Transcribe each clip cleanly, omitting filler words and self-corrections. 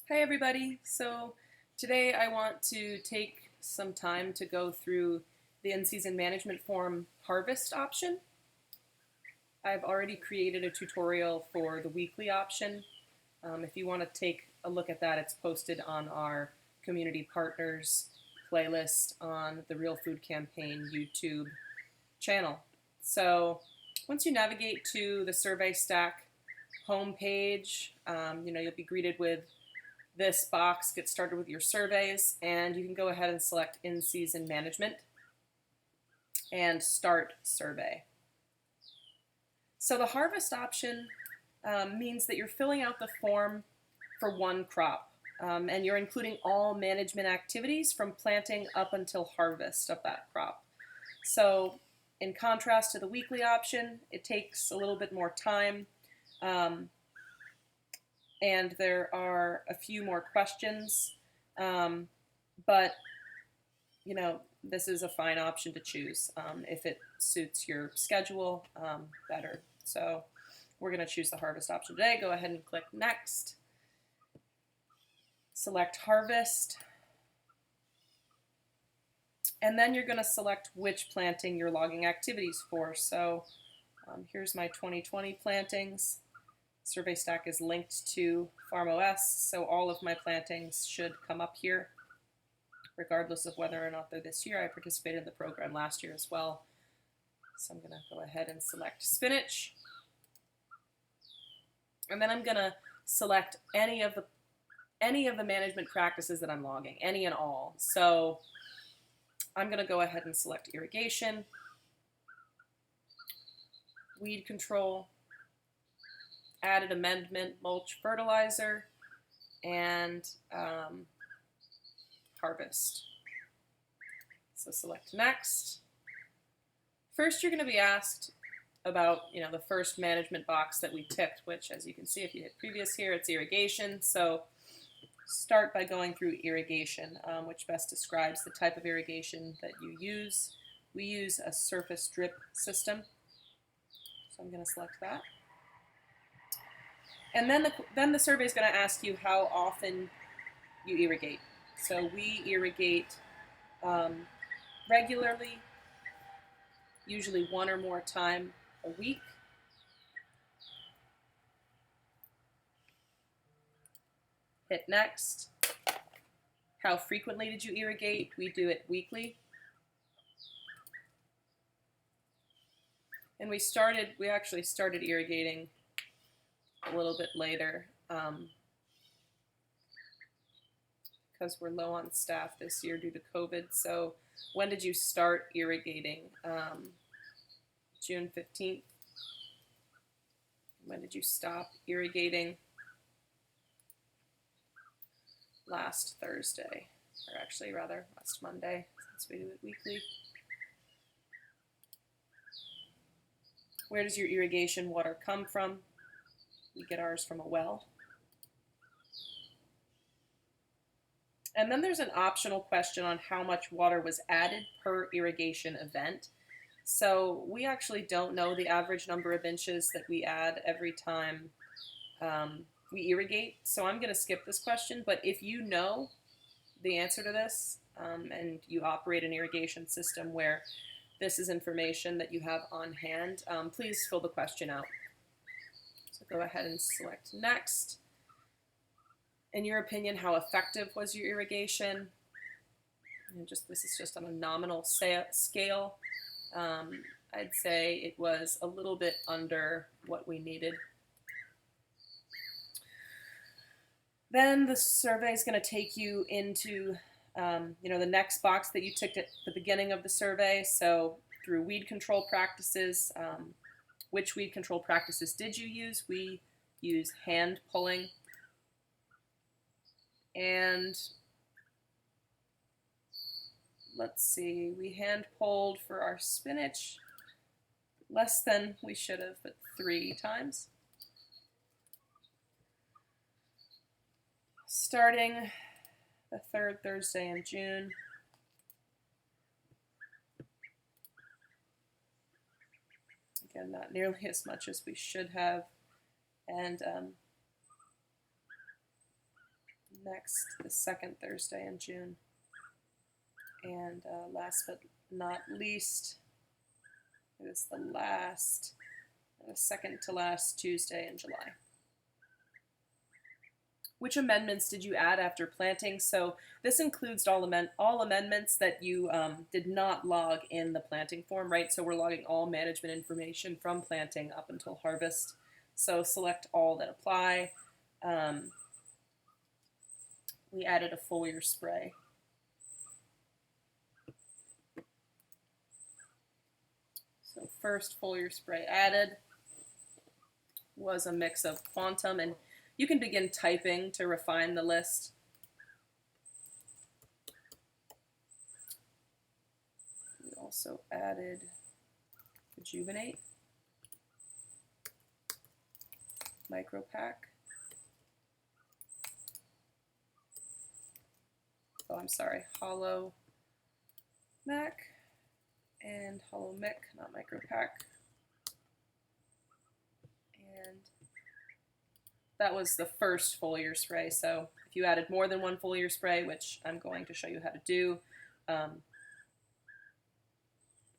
Hi everybody. So today I want to take some time to go through the in-season management form harvest option. I've already created a tutorial for the weekly option. If you want to take a look at that, it's posted on our community partners playlist on the Real Food Campaign YouTube channel. So once you navigate to the SurveyStack homepage, you'll be greeted with this box. Get started with your surveys, and you can go ahead and select in-season management and start survey. So the harvest option means that you're filling out the form for one crop, and you're including all management activities from planting up until harvest of that crop. So in contrast to the weekly option, it takes a little bit more time, and there are a few more questions, but this is a fine option to choose if it suits your schedule better. So we're going to choose the harvest option today. Go ahead and click next. Select harvest. And then you're going to select which planting you're logging activities for. So here's my 2020 plantings. SurveyStack is linked to FarmOS, so all of my plantings should come up here, regardless of whether or not they're this year. I participated in the program last year as well. So I'm going to go ahead and select spinach. And then I'm going to select any of the management practices that I'm logging, any and all. So I'm going to go ahead and select irrigation, weed control, added amendment, mulch, fertilizer, and harvest. So select next. First, you're going to be asked about the first management box that we ticked, which, as you can see, if you hit previous here, it's irrigation. So start by going through irrigation, which best describes the type of irrigation that you use. We use a surface drip system, so I'm going to select that. And then the survey is going to ask you how often you irrigate. So we irrigate regularly, usually one or more time a week. Hit next. How frequently did you irrigate? We do it weekly. And we actually started irrigating a little bit later because we're low on staff this year due to COVID. So when did you start irrigating? June 15th. When did you stop irrigating? Last Thursday, or actually rather last Monday, since we do it weekly. Where does your irrigation water come from? We get ours from a well. And then there's an optional question on how much water was added per irrigation event. So we actually don't know the average number of inches that we add every time we irrigate. So I'm going to skip this question, but if you know the answer to this and you operate an irrigation system where this is information that you have on hand, please fill the question out. So go ahead and select next. In your opinion, how effective was your irrigation? And this is just on a nominal scale. I'd say it was a little bit under what we needed. Then the survey is going to take you into the next box that you ticked at the beginning of the survey. So through weed control practices, which weed control practices did you use? We use hand pulling. And let's see, we hand pulled for our spinach less than we should have, but 3 times. Starting the 3rd Thursday in June. Again, not nearly as much as we should have. And next, the second Thursday in June. And last but not least, it was the second to last Tuesday in July. Which amendments did you add after planting? So this includes all amendments that you did not log in the planting form, right? So we're logging all management information from planting up until harvest. So select all that apply. We added a foliar spray. So first foliar spray added was a mix of Quantum, and you can begin typing to refine the list. We also added Rejuvenate, Micropack. Oh, I'm sorry, Hollow Mac and Hollow Mic, not Micropack. And that was the first foliar spray. So if you added more than one foliar spray, which I'm going to show you how to do,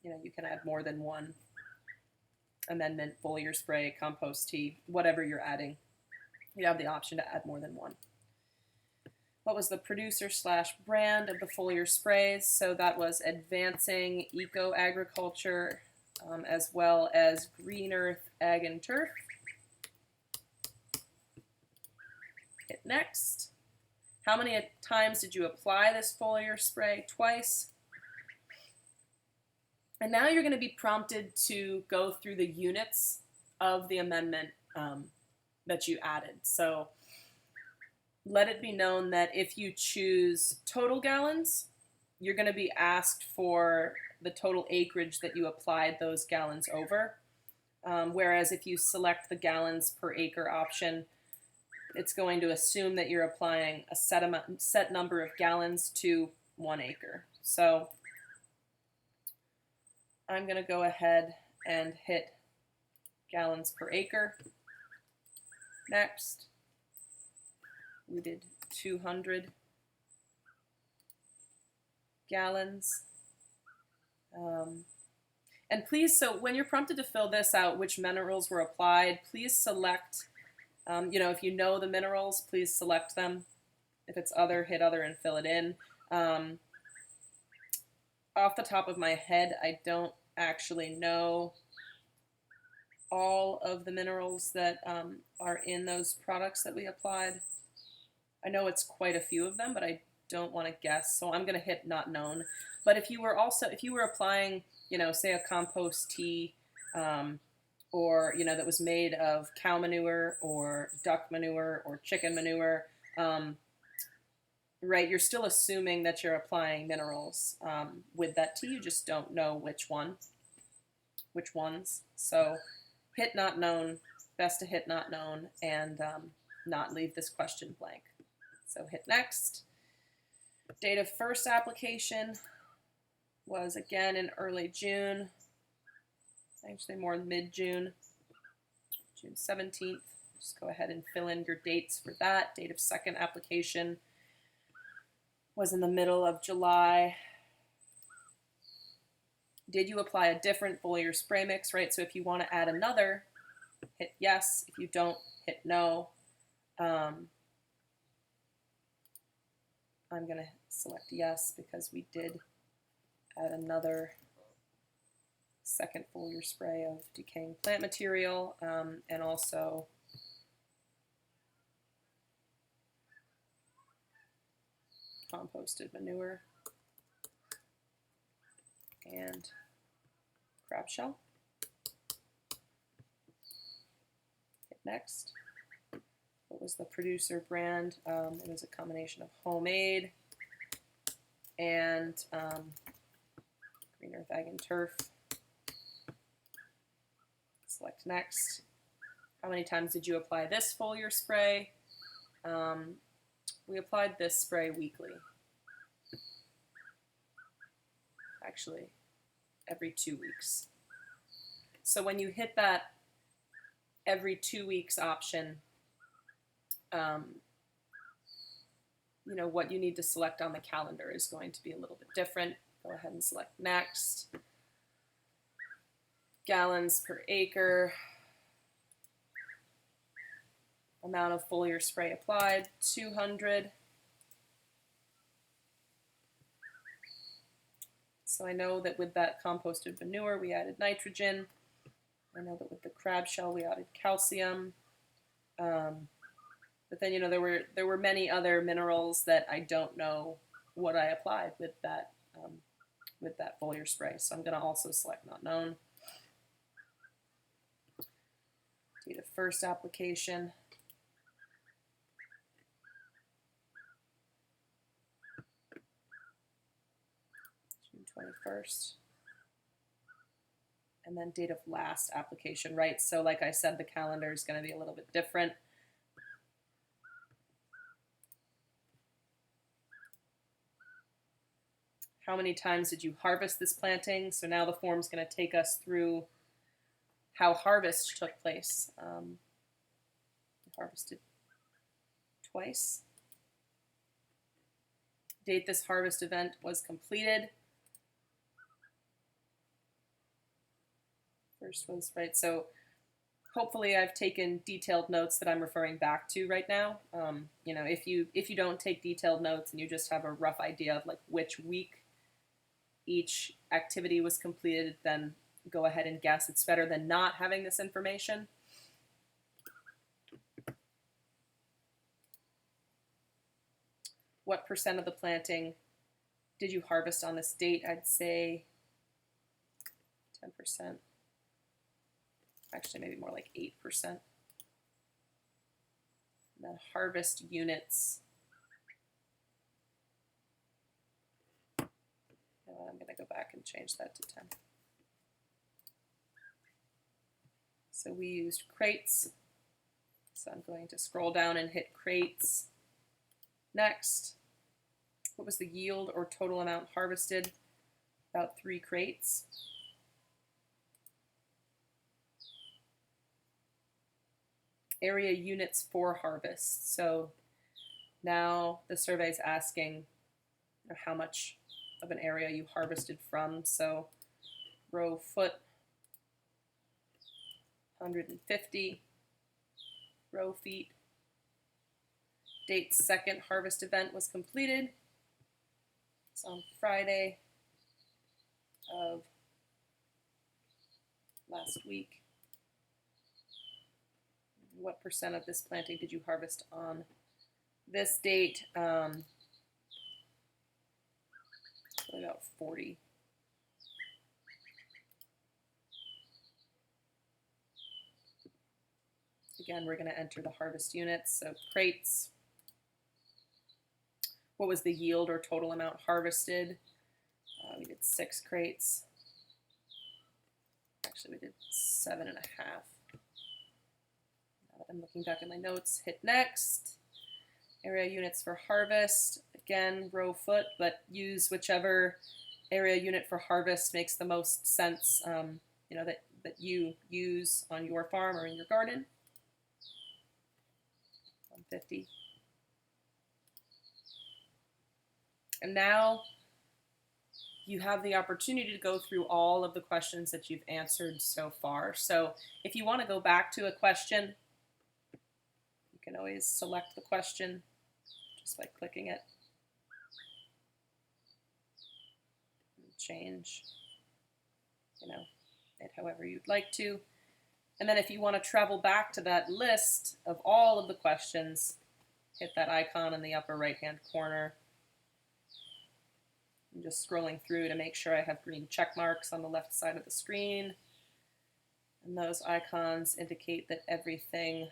you can add more than one amendment, foliar spray, compost tea, whatever you're adding. You have the option to add more than one. What was the producer / brand of the foliar sprays? So that was Advancing Eco Agriculture, as well as Green Earth Ag and Turf. Hit next. How many times did you apply this foliar spray? Twice. And now you're going to be prompted to go through the units of the amendment that you added. So let it be known that if you choose total gallons, you're going to be asked for the total acreage that you applied those gallons over. Whereas if you select the gallons per acre option, it's going to assume that you're applying a set number of gallons to 1 acre. So I'm going to go ahead and hit gallons per acre. Next, we did 200 gallons. And please, so when you're prompted to fill this out, which minerals were applied, please select, if you know the minerals, please select them. If it's other, hit other and fill it in. Off the top of my head, I don't actually know all of the minerals that are in those products that we applied. I know it's quite a few of them, but I don't want to guess, so I'm going to hit not known. But if you were applying, say a compost tea, or that was made of cow manure or duck manure or chicken manure, right? You're still assuming that you're applying minerals with that tea. You just don't know which ones. So hit not known. Best to hit not known and not leave this question blank. So hit next. Date of first application was again in early June, actually more mid-June, June 17th. Just go ahead and fill in your dates for that. Date of second application was in the middle of July. Did you apply a different foliar spray mix, right? So if you want to add another, hit yes. If you don't, hit no. I'm going to select yes because we did add another second foliar spray of decaying plant material and also composted manure and crab shell. Hit next. What was the producer brand? It was a combination of homemade and Green Earth Ag and Turf. Select next. How many times did you apply this foliar spray? We applied this spray weekly. Actually, every 2 weeks. So when you hit that every 2 weeks option, you know, what you need to select on the calendar is going to be a little bit different. Go ahead and select next. Gallons per acre. Amount of foliar spray applied, 200. So I know that with that composted manure, we added nitrogen. I know that with the crab shell, we added calcium. But then, you know, there were many other minerals that I don't know what I applied with that foliar spray. So I'm going to also select not known. Date of first application. June 21st. And then date of last application, right? So like I said, the calendar is going to be a little bit different. How many times did you harvest this planting? So now the form's going to take us through how harvest took place. Harvested twice. Date this harvest event was completed. First was, right, so hopefully I've taken detailed notes that I'm referring back to right now. You know, if you don't take detailed notes and you just have a rough idea of like which week each activity was completed, then go ahead and guess. It's better than not having this information. What percent of the planting did you harvest on this date? I'd say 10%. Actually, maybe more like 8%. And then harvest units. I'm going to go back and change that to 10. So we used crates. So I'm going to scroll down and hit crates. Next, what was the yield or total amount harvested? About 3 crates. Area units for harvest. So now the survey is asking how much of an area you harvested from. So row foot, 150. Row feet. Date second harvest event was completed. It's on Friday of last week. What percent of this planting did you harvest on this date? About 40. Again, we're going to enter the harvest units. So crates. What was the yield or total amount harvested? We did 6 crates. Actually, we did 7.5. Now that I'm looking back at my notes, hit next. Area units for harvest. Again, row foot, but use whichever area unit for harvest makes the most sense, you know, that you use on your farm or in your garden. 150. And now you have the opportunity to go through all of the questions that you've answered so far. So if you want to go back to a question, you can always select the question just by clicking it. And change, you know, it however you'd like to. And then if you want to travel back to that list of all of the questions, hit that icon in the upper right-hand corner. I'm just scrolling through to make sure I have green check marks on the left side of the screen. And those icons indicate that everything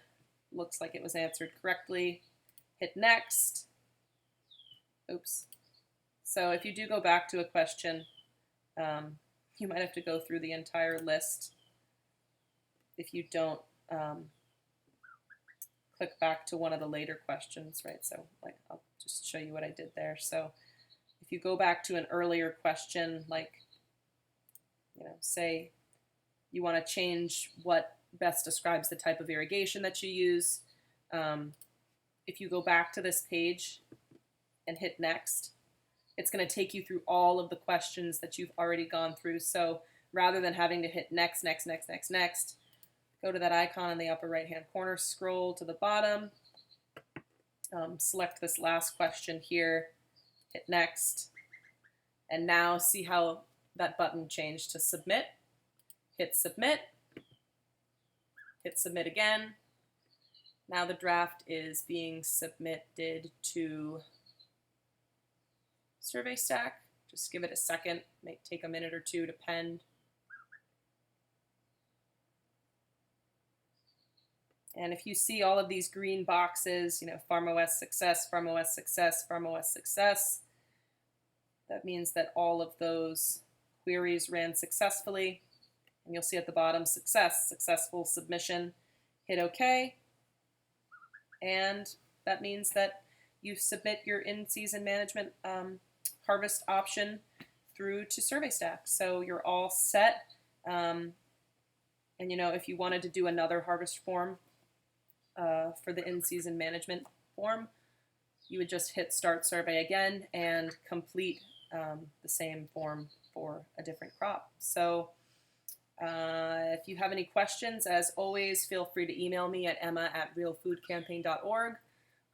looks like it was answered correctly. Hit next. Oops. So if you do go back to a question, you might have to go through the entire list if you don't click back to one of the later questions, right? So like, I'll just show you what I did there. So if you go back to an earlier question, like, you know, say you want to change what best describes the type of irrigation that you use. If you go back to this page and hit next, it's going to take you through all of the questions that you've already gone through. So rather than having to hit next, go to that icon in the upper right-hand corner, scroll to the bottom, select this last question here, hit next, and now see how that button changed to submit. Hit submit again. Now the draft is being submitted to SurveyStack. Just give it a second, it may take a minute or two to pen. And if you see all of these green boxes, PharmOS success, PharmOS success, PharmOS success, that means that all of those queries ran successfully. And you'll see at the bottom, success, successful submission. Hit OK. And that means that you submit your in-season management harvest option through to SurveyStack. So you're all set. And if you wanted to do another harvest form for the in-season management form, you would just hit Start Survey again and complete the same form for a different crop. So if you have any questions, as always, feel free to email me at emma@realfoodcampaign.org.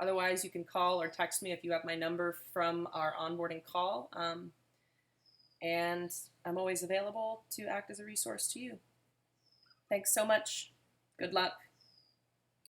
Otherwise, you can call or text me if you have my number from our onboarding call. And I'm always available to act as a resource to you. Thanks so much. Good luck.